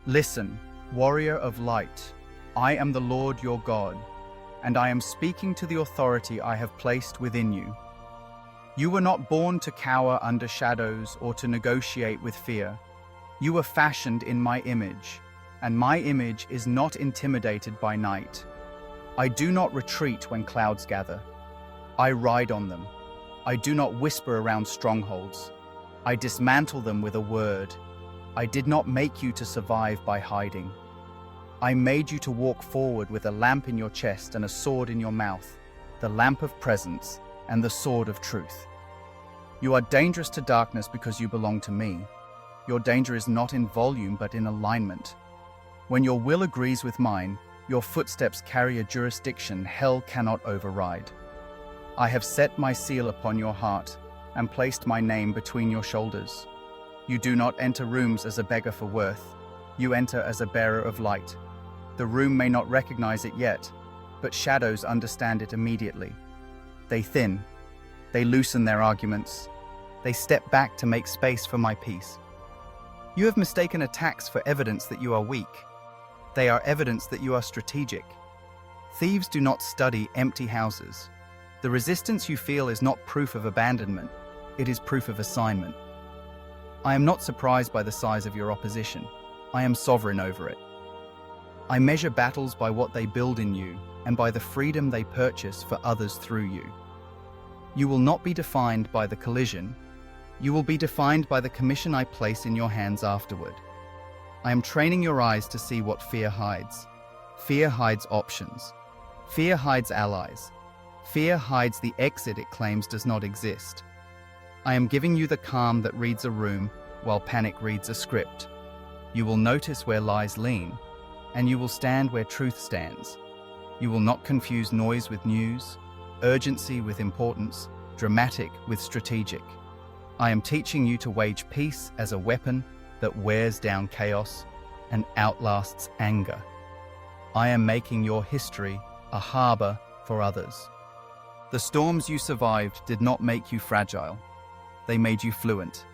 Listen, warrior of light, I am the Lord your God, and I am speaking to the authority I have placed within you. You were not born to cower under shadows or to negotiate with fear. You were fashioned in my image, and my image is not intimidated by night. I do not retreat when clouds gather. I ride on them. I do not whisper around strongholds. I dismantle them with a word. I did not make you to survive by hiding. I made you to walk forward with a lamp in your chest and a sword in your mouth, the lamp of presence and the sword of truth. You are dangerous to darkness because you belong to me. Your danger is not in volume but in alignment. When your will agrees with mine, your footsteps carry a jurisdiction hell cannot override. I have set my seal upon your heart and placed my name between your shoulders. You do not enter rooms as a beggar for worth. You enter as a bearer of light. The room may not recognize it yet, but shadows understand it immediately. They thin. They loosen their arguments. They step back to make space for my peace. You have mistaken attacks for evidence that you are weak. They are evidence that you are strategic. Thieves do not study empty houses. The resistance you feel is not proof of abandonment. It is proof of assignment. I am not surprised by the size of your opposition. I am sovereign over it. I measure battles by what they build in you and by the freedom they purchase for others through you. You will not be defined by the collision. You will be defined by the commission I place in your hands afterward. I am training your eyes to see what fear hides. Fear hides options. Fear hides allies. Fear hides the exit it claims does not exist. I am giving you the calm that reads a room while panic reads a script. You will notice where lies lean, and you will stand where truth stands. You will not confuse noise with news, urgency with importance, dramatic with strategic. I am teaching you to wage peace as a weapon that wears down chaos and outlasts anger. I am making your history a harbor for others. The storms you survived did not make you fragile. They made you fluent.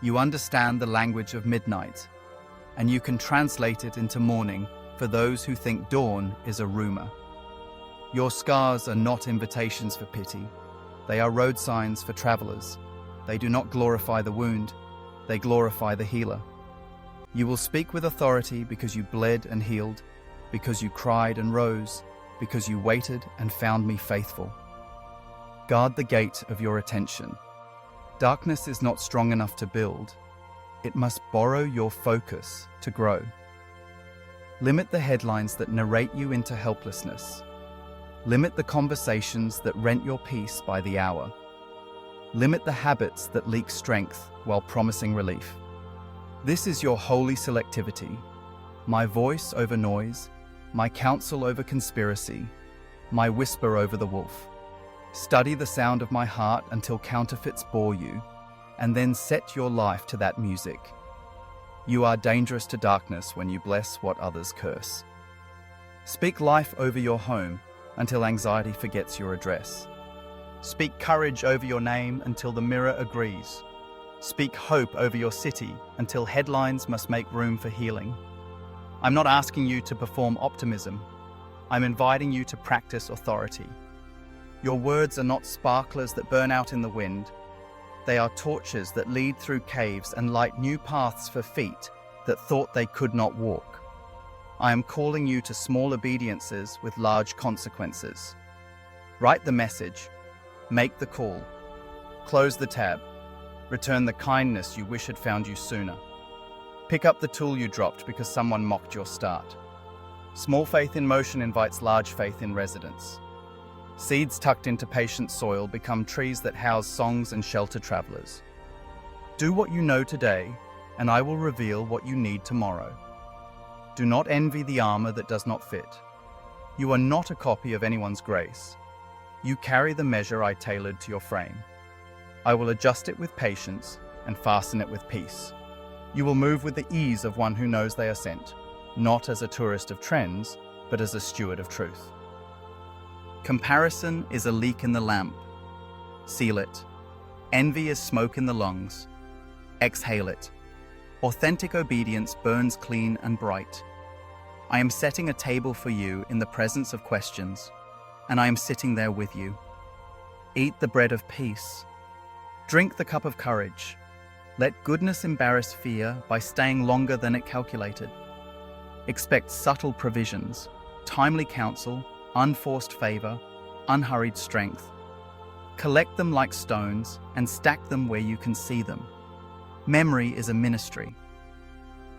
You understand the language of midnight, and you can translate it into morning for those who think dawn is a rumor. Your scars are not invitations for pity. They are road signs for travelers. They do not glorify the wound. They glorify the healer. You will speak with authority because you bled and healed, because you cried and rose, because you waited and found me faithful. Guard the gate of your attention. Darkness is not strong enough to build. It must borrow your focus to grow. Limit the headlines that narrate you into helplessness. Limit the conversations that rent your peace by the hour. Limit the habits that leak strength while promising relief. This is your holy selectivity. My voice over noise, my counsel over conspiracy, my whisper over the wolf. Study the sound of my heart until counterfeits bore you, and then set your life to that music. You are dangerous to darkness when you bless what others curse. Speak life over your home until anxiety forgets your address. Speak courage over your name until the mirror agrees. Speak hope over your city until headlines must make room for healing. I'm not asking you to perform optimism. I'm inviting you to practice authority. Your words are not sparklers that burn out in the wind. They are torches that lead through caves and light new paths for feet that thought they could not walk. I am calling you to small obediences with large consequences. Write the message. Make the call. Close the tab. Return the kindness you wish had found you sooner. Pick up the tool you dropped because someone mocked your start. Small faith in motion invites large faith in residence. Seeds tucked into patient soil become trees that house songs and shelter travelers. Do what you know today, and I will reveal what you need tomorrow. Do not envy the armor that does not fit. You are not a copy of anyone's grace. You carry the measure I tailored to your frame. I will adjust it with patience and fasten it with peace. You will move with the ease of one who knows they are sent, not as a tourist of trends, but as a steward of truth. Comparison is a leak in the lamp. Seal it. Envy is smoke in the lungs. Exhale it. Authentic obedience burns clean and bright. I am setting a table for you in the presence of questions, and I am sitting there with you. Eat the bread of peace. Drink the cup of courage. Let goodness embarrass fear by staying longer than it calculated. Expect subtle provisions, timely counsel, unforced favor, unhurried strength. Collect them like stones and stack them where you can see them. Memory is a ministry.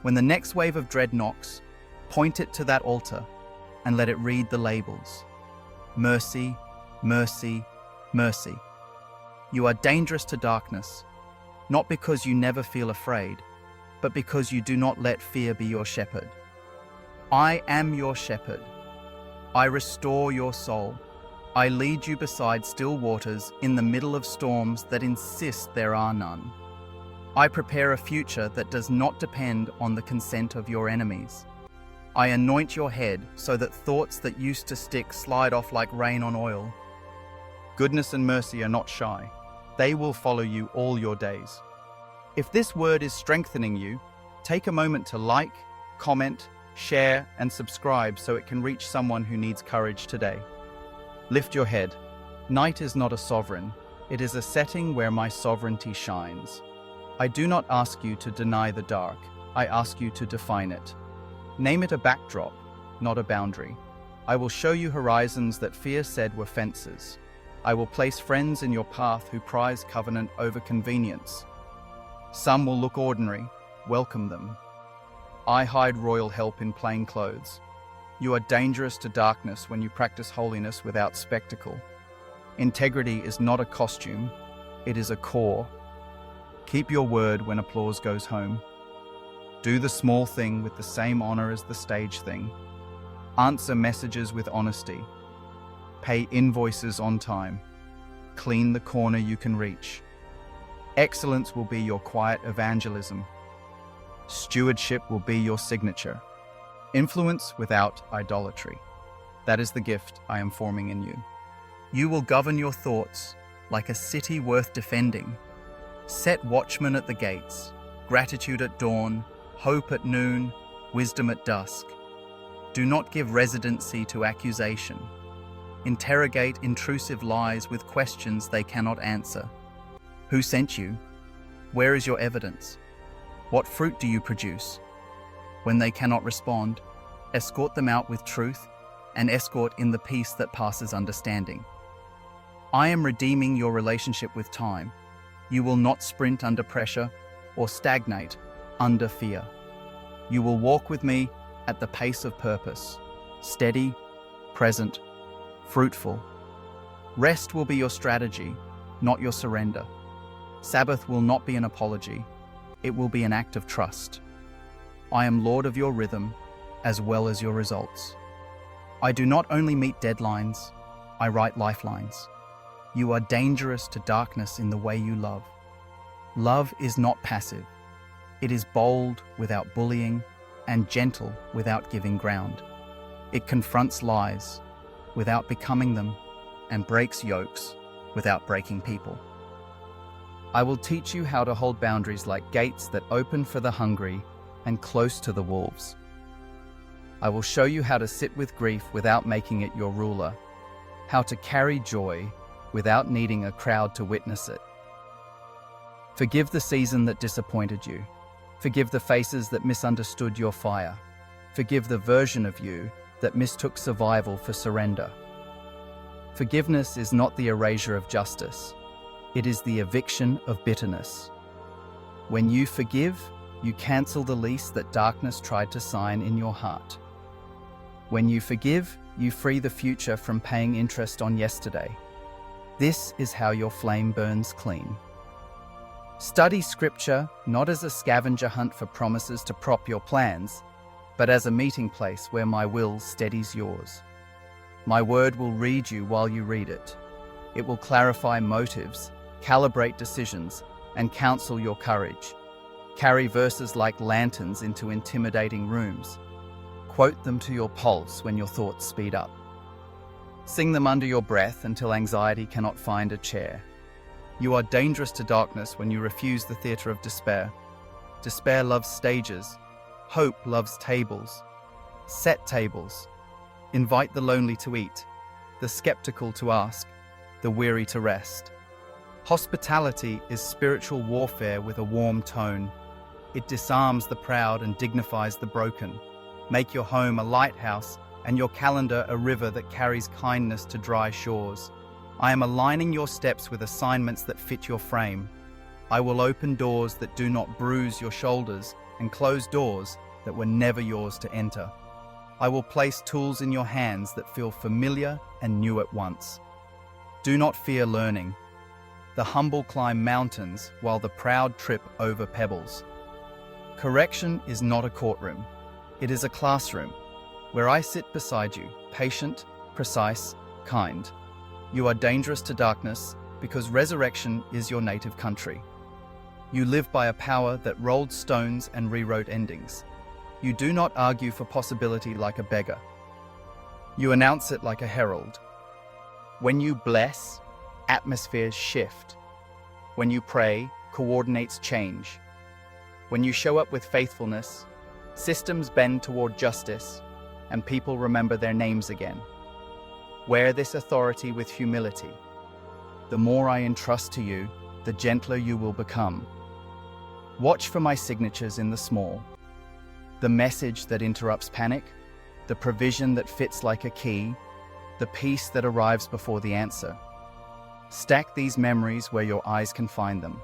When the next wave of dread knocks, point it to that altar and let it read the labels. Mercy, mercy, mercy. You are dangerous to darkness, not because you never feel afraid, but because you do not let fear be your shepherd. I am your shepherd. I restore your soul. I lead you beside still waters in the middle of storms that insist there are none. I prepare a future that does not depend on the consent of your enemies. I anoint your head so that thoughts that used to stick slide off like rain on oil. Goodness and mercy are not shy. They will follow you all your days. If this word is strengthening you, take a moment to like, comment, share, and subscribe so it can reach someone who needs courage today. Lift your head. Night is not a sovereign. It is a setting where my sovereignty shines. I do not ask you to deny the dark. I ask you to define it. Name it a backdrop, not a boundary. I will show you horizons that fear said were fences. I will place friends in your path who prize covenant over convenience. Some will look ordinary. Welcome them. I hide royal help in plain clothes. You are dangerous to darkness when you practice holiness without spectacle. Integrity is not a costume, it is a core. Keep your word when applause goes home. Do the small thing with the same honor as the stage thing. Answer messages with honesty. Pay invoices on time. Clean the corner you can reach. Excellence will be your quiet evangelism. Stewardship will be your signature. Influence without idolatry. That is the gift I am forming in you. You will govern your thoughts like a city worth defending. Set watchmen at the gates, gratitude at dawn, hope at noon, wisdom at dusk. Do not give residency to accusation. Interrogate intrusive lies with questions they cannot answer. Who sent you? Where is your evidence? What fruit do you produce? When they cannot respond, escort them out with truth and escort in the peace that passes understanding. I am redeeming your relationship with time. You will not sprint under pressure or stagnate under fear. You will walk with me at the pace of purpose, steady, present, fruitful. Rest will be your strategy, not your surrender. Sabbath will not be an apology. It will be an act of trust. I am Lord of your rhythm as well as your results. I do not only meet deadlines, I write lifelines. You are dangerous to darkness in the way you love. Love is not passive. It is bold without bullying and gentle without giving ground. It confronts lies without becoming them and breaks yokes without breaking people. I will teach you how to hold boundaries like gates that open for the hungry and close to the wolves. I will show you how to sit with grief without making it your ruler, how to carry joy without needing a crowd to witness it. Forgive the season that disappointed you. Forgive the faces that misunderstood your fire. Forgive the version of you that mistook survival for surrender. Forgiveness is not the erasure of justice. It is the eviction of bitterness. When you forgive, you cancel the lease that darkness tried to sign in your heart. When you forgive, you free the future from paying interest on yesterday. This is how your flame burns clean. Study Scripture not as a scavenger hunt for promises to prop your plans, but as a meeting place where my will steadies yours. My word will read you while you read it. It will clarify motives, calibrate decisions, and counsel your courage. Carry verses like lanterns into intimidating rooms. Quote them to your pulse when your thoughts speed up. Sing them under your breath until anxiety cannot find a chair. You are dangerous to darkness when you refuse the theater of despair. Despair loves stages. Hope loves tables. Set tables. Invite the lonely to eat, the skeptical to ask, the weary to rest. Hospitality is spiritual warfare with a warm tone. It disarms the proud and dignifies the broken. Make your home a lighthouse and your calendar a river that carries kindness to dry shores. I am aligning your steps with assignments that fit your frame. I will open doors that do not bruise your shoulders and close doors that were never yours to enter. I will place tools in your hands that feel familiar and new at once. Do not fear learning. The humble climb mountains while the proud trip over pebbles. Correction is not a courtroom. It is a classroom where I sit beside you, patient, precise, kind. You are dangerous to darkness because resurrection is your native country. You live by a power that rolled stones and rewrote endings. You do not argue for possibility like a beggar. You announce it like a herald. When you bless, atmospheres shift. When you pray, coordinates change. When you show up with faithfulness, systems bend toward justice and people remember their names again. Wear this authority with humility. The more I entrust to you, the gentler you will become. Watch for my signatures in the small. The message that interrupts panic, the provision that fits like a key, the peace that arrives before the answer. Stack these memories where your eyes can find them.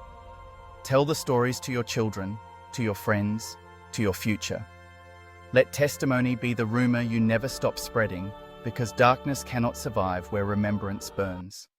Tell the stories to your children, to your friends, to your future. Let testimony be the rumor you never stop spreading, because darkness cannot survive where remembrance burns.